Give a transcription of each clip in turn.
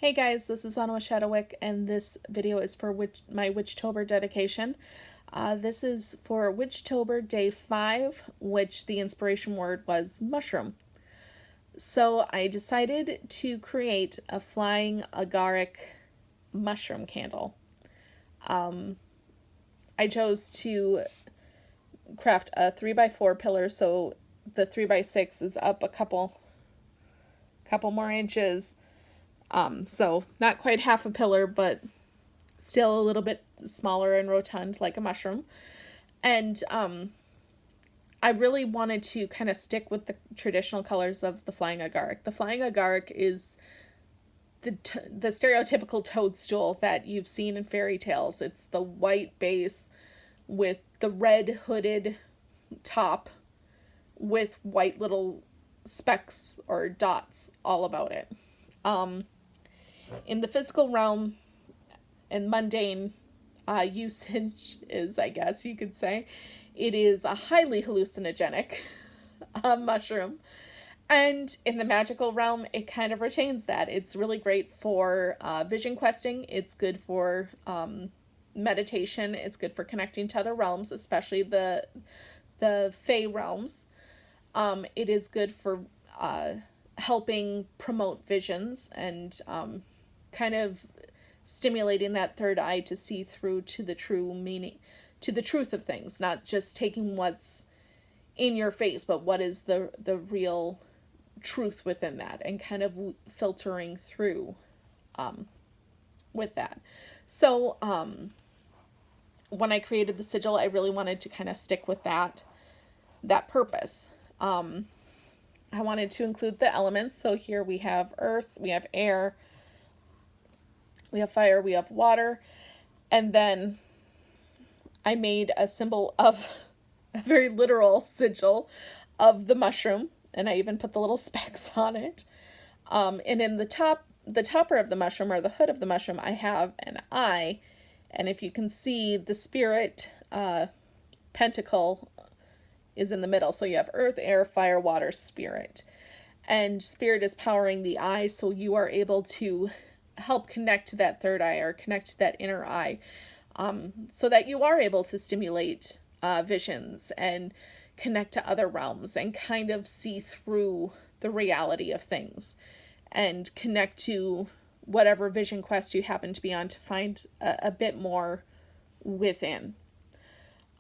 Hey guys, this is Anna Shadowwick, and this video is for my Witchtober dedication. This is for Witchtober Day 5, which the inspiration word was mushroom. So I decided to create a Flying Agaric mushroom candle. I chose to craft a 3x4 pillar, so the 3x6 is up a couple more inches. So not quite half a pillar, but still a little bit smaller and rotund like a mushroom. And I really wanted to kind of stick with the traditional colors of the Flying Agaric. The Flying Agaric is the stereotypical toadstool that you've seen in fairy tales. It's the white base with the red hooded top with white little specks or dots all about it. In the physical realm and mundane usage is, I guess you could say, it is a highly hallucinogenic mushroom. And in the magical realm, it kind of retains that. It's really great for vision questing. It's good for meditation. It's good for connecting to other realms, especially the Fey realms. It is good for helping promote visions and kind of stimulating that third eye to see through to the true meaning, to the truth of things, not just taking what's in your face, but what is the real truth within that, and kind of filtering through with that. So when I created the sigil, I really wanted to kind of stick with that purpose. I wanted to include the elements. So here we have earth, we have air, we have fire, we have water, and then I made a symbol of a very literal sigil of the mushroom, and I even put the little specks on it. And in the topper of the mushroom, or the hood of the mushroom, I have an eye, and if you can see, the spirit pentacle is in the middle. So you have earth, air, fire, water, spirit. And spirit is powering the eye, so you are able to help connect to that third eye, or connect to that inner eye, so that you are able to stimulate visions and connect to other realms and kind of see through the reality of things and connect to whatever vision quest you happen to be on to find a bit more within.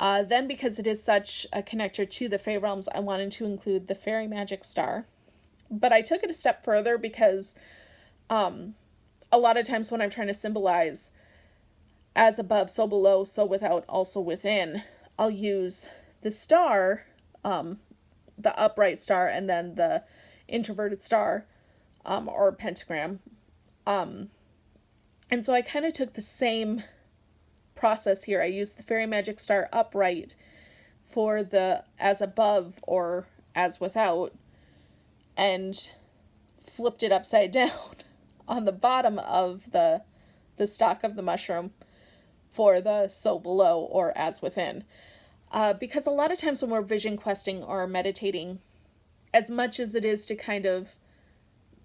Then, because it is such a connector to the Fey realms, I wanted to include the fairy magic star. But I took it a step further because a lot of times when I'm trying to symbolize as above, so below, so without, also within, I'll use the star, the upright star, and then the introverted star, or pentagram. And so I kind of took the same process here. I used the fairy magic star upright for the as above or as without, and flipped it upside down on the bottom of the stalk of the mushroom for the so below or as within. Because a lot of times when we're vision questing or meditating, as much as it is to kind of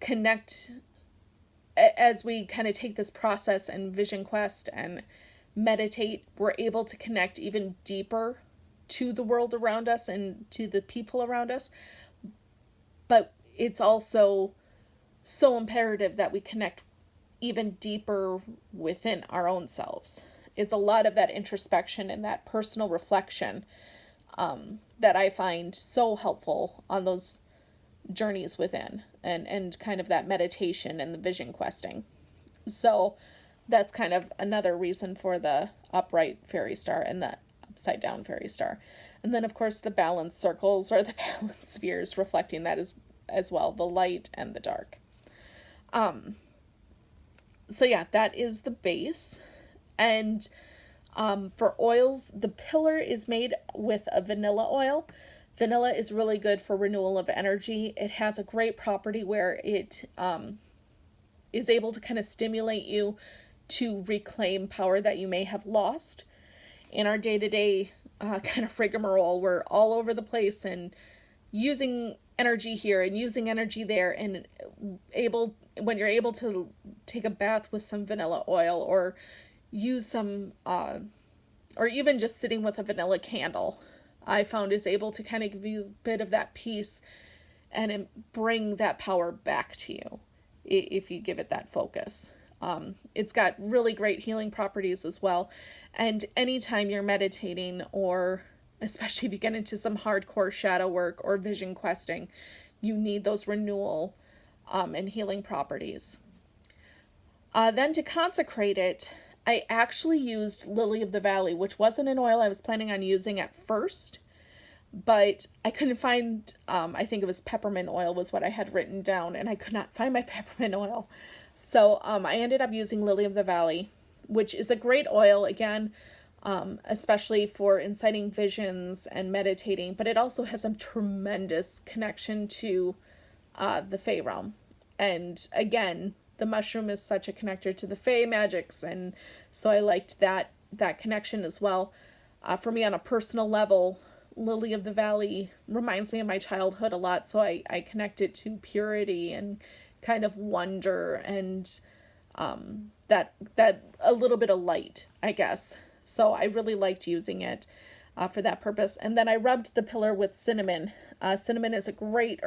connect, as we kind of take this process and vision quest and meditate, we're able to connect even deeper to the world around us and to the people around us. But it's also so imperative that we connect even deeper within our own selves. It's a lot of that introspection and that personal reflection that I find so helpful on those journeys within, and kind of that meditation and the vision questing. So that's kind of another reason for the upright fairy star and the upside down fairy star. And then, of course, the balance circles, or the balance spheres, reflecting that as well, the light and the dark. So yeah, that is the base. And for oils, the pillar is made with a vanilla oil. Vanilla is really good for renewal of energy. It has a great property where it is able to kind of stimulate you to reclaim power that you may have lost. In our day-to-day kind of rigmarole, we're all over the place and using energy here and using energy there, and when you're able to take a bath with some vanilla oil, or use some, or even just sitting with a vanilla candle, I found is able to kind of give you a bit of that peace and bring that power back to you if you give it that focus. It's got really great healing properties as well. And anytime you're meditating, or especially if you get into some hardcore shadow work or vision questing, you need those renewal and healing properties. Then to consecrate it, I actually used Lily of the Valley, which wasn't an oil I was planning on using at first, but I couldn't find, I think it was peppermint oil was what I had written down, and I could not find my peppermint oil. So I ended up using Lily of the Valley, which is a great oil, again, especially for inciting visions and meditating, but it also has a tremendous connection to the Fae realm. And again, the mushroom is such a connector to the Fae magics, and so I liked that connection as well. For me, on a personal level, Lily of the Valley reminds me of my childhood a lot, so I connect it to purity and kind of wonder, and that a little bit of light, I guess. So I really liked using it for that purpose. And then I rubbed the pillar with cinnamon. Cinnamon is a great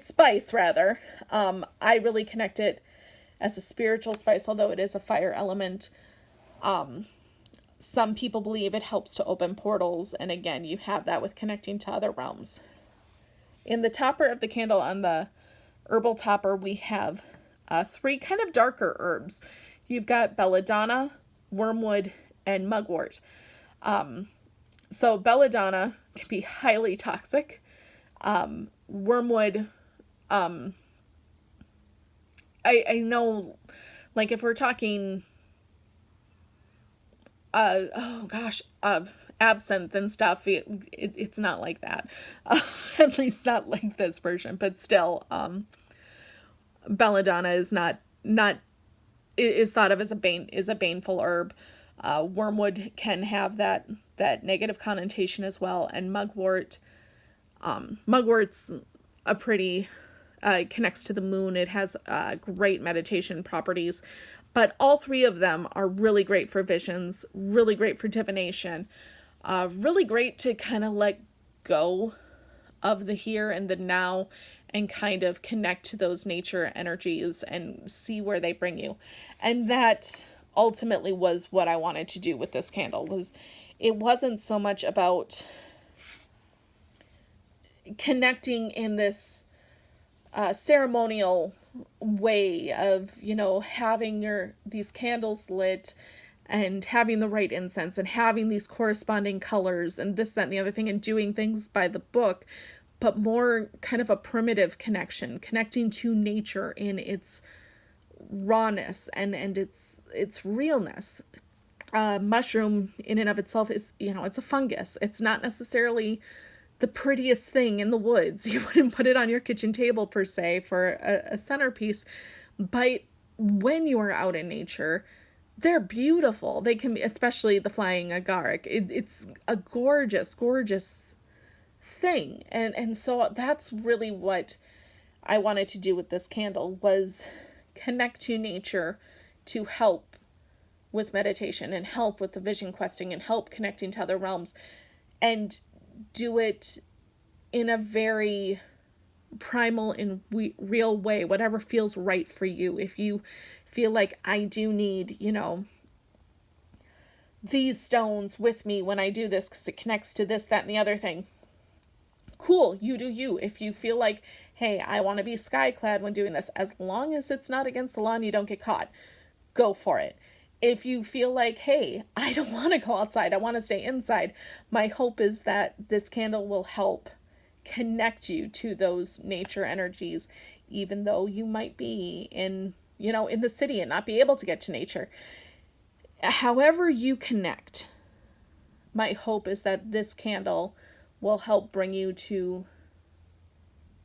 spice rather. I really connect it as a spiritual spice, although it is a fire element. Some people believe it helps to open portals, and again, you have that with connecting to other realms. In the topper of the candle, on the herbal topper, we have 3 kind of darker herbs. You've got belladonna, wormwood, and mugwort. So belladonna can be highly toxic. Wormwood, I know, like if we're talking, absinthe and stuff, it's not like that. At least not like this version, but still, belladonna is is thought of as a baneful herb. Wormwood can have that negative connotation as well, and mugwort's a pretty connects to the moon. It has great meditation properties, but all 3 of them are really great for visions, really great for divination, really great to kind of let go of the here and the now and kind of connect to those nature energies and see where they bring you. And that ultimately was what I wanted to do with this candle. It wasn't so much about connecting in this ceremonial way of, having these candles lit and having the right incense and having these corresponding colors and this, that, and the other thing, and doing things by the book, but more kind of a primitive connection, connecting to nature in its rawness and its realness. Mushroom in and of itself is, it's a fungus. It's not necessarily the prettiest thing in the woods. You wouldn't put it on your kitchen table per se for a centerpiece, but when you are out in nature, they're beautiful. They can be, especially the Flying Agaric. It's a gorgeous, gorgeous thing. And so that's really what I wanted to do with this candle, was connect to nature to help with meditation and help with the vision questing and help connecting to other realms, and do it in a very primal and real way, whatever feels right for you. If you feel like, I do need, these stones with me when I do this because it connects to this, that, and the other thing, cool, you do you. If you feel like, hey, I want to be skyclad when doing this, as long as it's not against the law and you don't get caught, go for it. If you feel like, hey, I don't want to go outside, I want to stay inside, my hope is that this candle will help connect you to those nature energies, even though you might be in the city and not be able to get to nature. However you connect, my hope is that this candle will help bring you to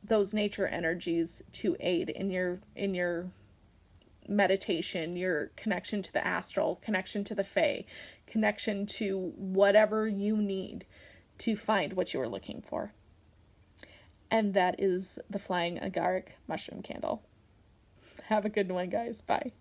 those nature energies to aid in your meditation, your connection to the astral, connection to the Fae, connection to whatever you need to find what you are looking for. And that is the Flying Agaric mushroom candle. Have a good one, guys. Bye.